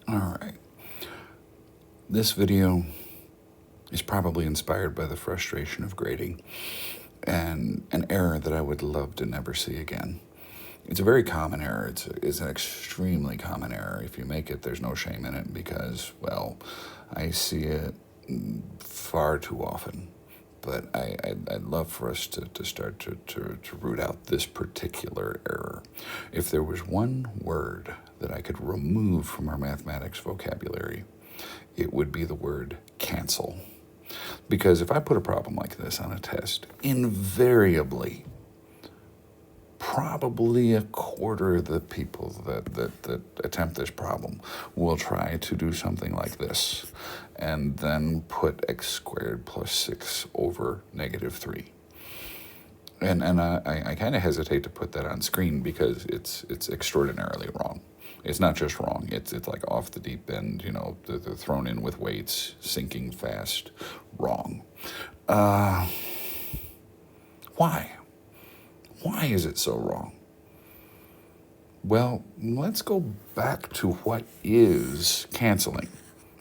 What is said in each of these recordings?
All right. This video is probably inspired by the frustration of grading and an error that I would love to never see again. It's a very common error. It's an extremely common error. If you make it, there's no shame in it because, well, I see it far too often. But I'd love for us to start to root out this particular error. If there was one word that I could remove from our mathematics vocabulary, it would be the word cancel. Because if I put a problem like this on a test, invariably, probably a quarter of the people that attempt this problem will try to do something like this and then put x squared plus 6 over negative 3. And I kind of hesitate to put that on screen because it's extraordinarily wrong. It's not just wrong, it's like off the deep end, they're thrown in with weights, sinking fast, wrong. Why? Why is it so wrong? Well, let's go back to what is canceling.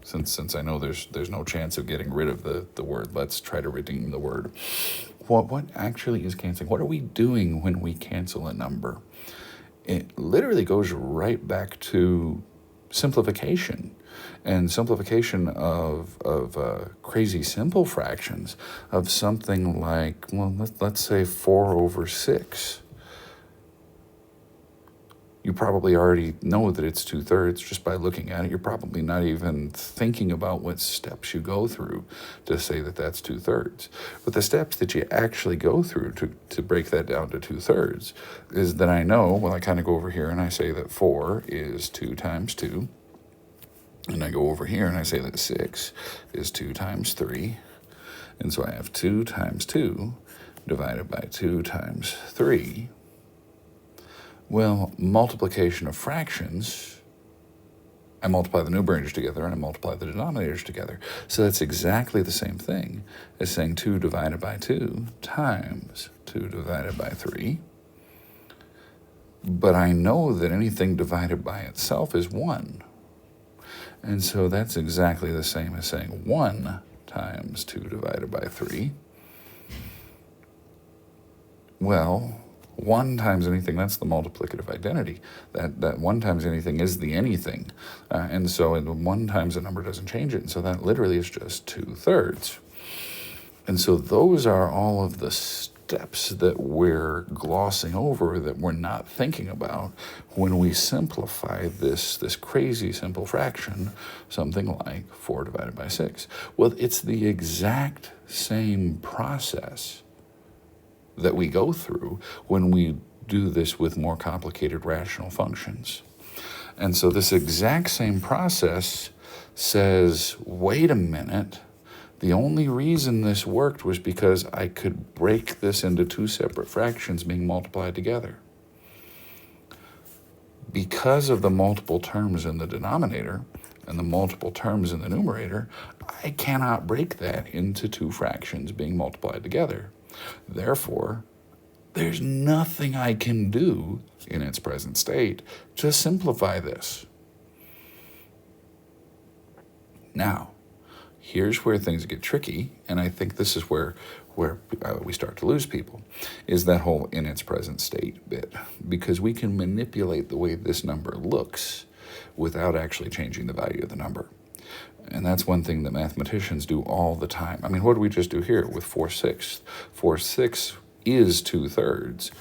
Since I know there's no chance of getting rid of the word, let's try to redeem the word. What actually is canceling? What are we doing when we cancel a number? It literally goes right back to simplification, and simplification of crazy simple fractions of something like, well, let's say 4 over 6. You probably already know that it's 2/3 just by looking at it. You're probably not even thinking about what steps you go through to say that that's 2/3. But the steps that you actually go through to break that down to 2/3 is that I know, well, I kind of go over here and I say that 4 is 2 times 2. And I go over here and I say that 6 is 2 times 3. And so I have 2 times 2 divided by 2 times 3. Well, multiplication of fractions, I multiply the numerators together and I multiply the denominators together. So that's exactly the same thing as saying 2 divided by 2 times 2 divided by 3. But I know that anything divided by itself is 1. And so that's exactly the same as saying 1 times 2 divided by 3. Well, 1 times anything, that's the multiplicative identity. That 1 times anything is the anything. And so 1 times a number doesn't change it. And so that literally is just 2/3. And so those are all of the steps that we're glossing over, that we're not thinking about when we simplify this crazy simple fraction, something like 4 divided by 6. Well, it's the exact same process that we go through when we do this with more complicated rational functions. And so this exact same process says, wait a minute, the only reason this worked was because I could break this into 2 separate fractions being multiplied together. Because of the multiple terms in the denominator and the multiple terms in the numerator, I cannot break that into 2 fractions being multiplied together. Therefore, there's nothing I can do in its present state to simplify this. Now, here's where things get tricky, and I think this is where we start to lose people, is that whole in its present state bit. Because we can manipulate the way this number looks without actually changing the value of the number. And that's one thing that mathematicians do all the time. I mean, what did we just do here with 4/6? 4/6 is 2/3.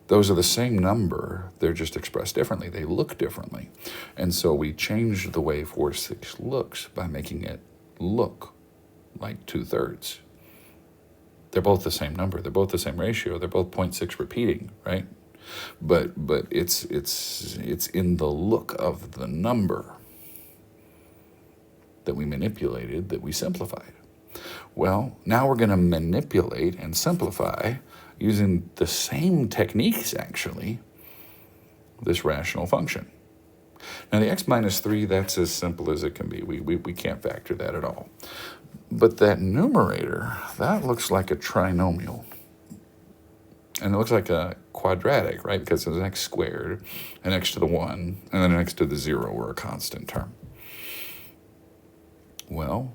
Those are the same number. They're just expressed differently. They look differently. And so we changed the way 4/6 looks by making it look like 2/3. They're both the same number. They're both the same ratio. They're both 0.6 repeating, right? But it's in the look of the number that we manipulated, that we simplified. Well, now we're going to manipulate and simplify using the same techniques, actually, this rational function. Now, the x minus 3, that's as simple as it can be. We can't factor that at all. But that numerator, that looks like a trinomial. And it looks like a quadratic, right? Because there's an x squared, an x to the 1, and then an x to the 0, or a constant term. Well,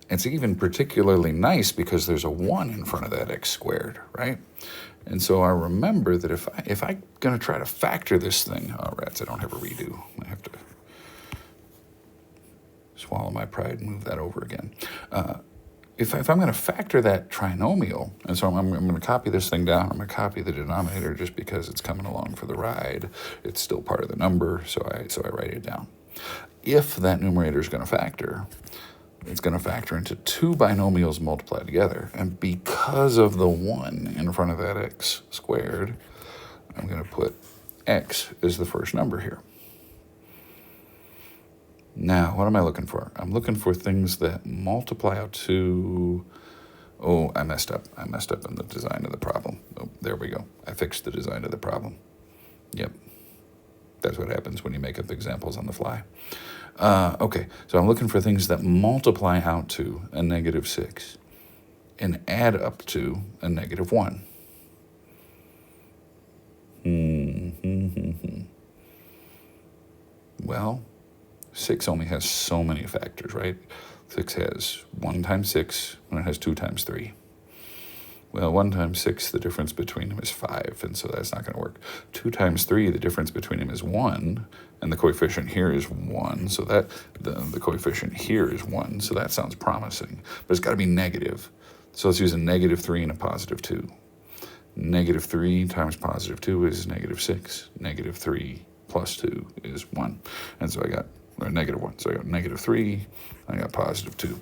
it's even particularly nice because there's a 1 in front of that x squared, right? And so I remember that if I'm going to try to factor this thing, oh, rats, I don't have a redo. I have to swallow my pride and move that over again. If I'm going to factor that trinomial, and so I'm going to copy this thing down, I'm going to copy the denominator just because it's coming along for the ride. It's still part of the number, so I write it down. If that numerator is going to factor, it's going to factor into 2 binomials multiplied together. And because of the 1 in front of that x squared, I'm going to put x as the first number here. Now, what am I looking for? I'm looking for things that multiply out to... Oh, I messed up. I messed up in the design of the problem. Oh, there we go. I fixed the design of the problem. Yep. That's what happens when you make up examples on the fly. Okay, so I'm looking for things that multiply out to a -6 and add up to a -1. Well, 6 only has so many factors, right? 6 has 1 times 6, and it has 2 times 3. Well, 1 times 6, the difference between them is 5, and so that's not going to work. 2 times 3, the difference between them is 1, and the coefficient here is 1, so that the coefficient here is 1, so that sounds promising. But it's got to be negative. So let's use a -3 and a +2. -3 times +2 is -6. -3 plus 2 is 1. And so I got -1. So I got -3, I got +2.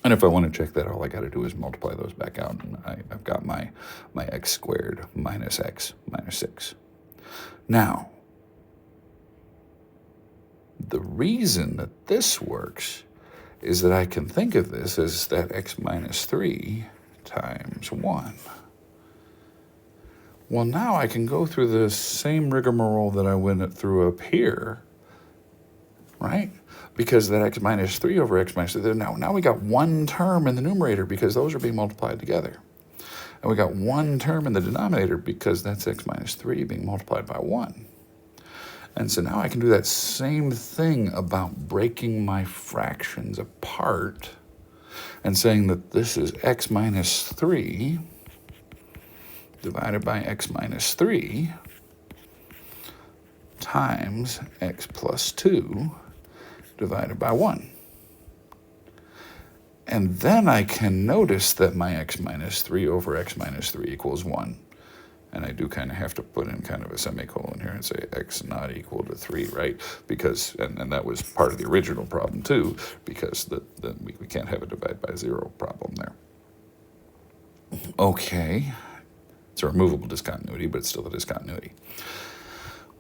And if I want to check that, all I got to do is multiply those back out, and I've got my x squared minus x minus 6. Now, the reason that this works is that I can think of this as that x minus 3 times 1. Well, now I can go through the same rigmarole that I went through up here, right? Because that x minus 3 over x minus 3, now we got one term in the numerator because those are being multiplied together. And we got one term in the denominator because that's x minus 3 being multiplied by 1. And so now I can do that same thing about breaking my fractions apart and saying that this is x minus 3 divided by x minus 3 times x plus 2 divided by 1. And then I can notice that my x minus 3 over x minus 3 equals 1. And I do kind of have to put in kind of a semicolon here and say x not equal to 3, right? Because, and that was part of the original problem too, because we can't have a divide by 0 problem there. Okay, it's a removable discontinuity, but it's still a discontinuity.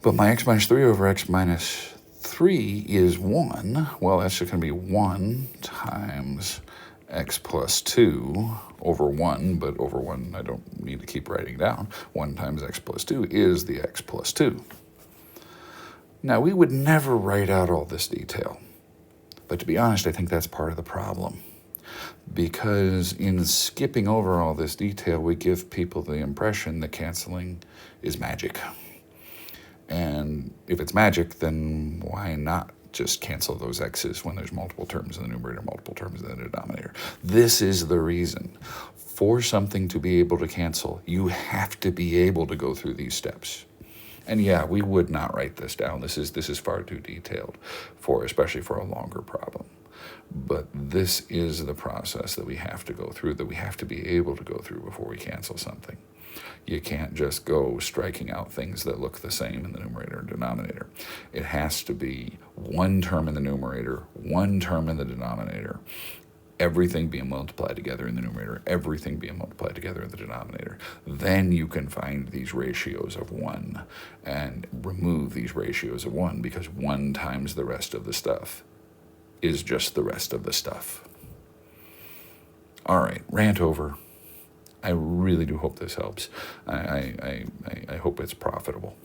But my x minus 3 over x minus 3 is 1. Well, that's just going to be 1 times x plus 2 over 1, but over 1 I don't need to keep writing down. 1 times x plus 2 is the x plus 2. Now, we would never write out all this detail, but to be honest, I think that's part of the problem. Because in skipping over all this detail, we give people the impression that canceling is magic. And if it's magic, then why not just cancel those x's when there's multiple terms in the numerator, multiple terms in the denominator? This is the reason. For something to be able to cancel, you have to be able to go through these steps. And yeah, we would not write this down. This is far too detailed, especially for a longer problem. But this is the process that we have to go through, that we have to be able to go through before we cancel something. You can't just go striking out things that look the same in the numerator and denominator. It has to be one term in the numerator, one term in the denominator, everything being multiplied together in the numerator, everything being multiplied together in the denominator. Then you can find these ratios of 1 and remove these ratios of 1, because 1 times the rest of the stuff is just the rest of the stuff. All right, rant over. I really do hope this helps. I hope it's profitable.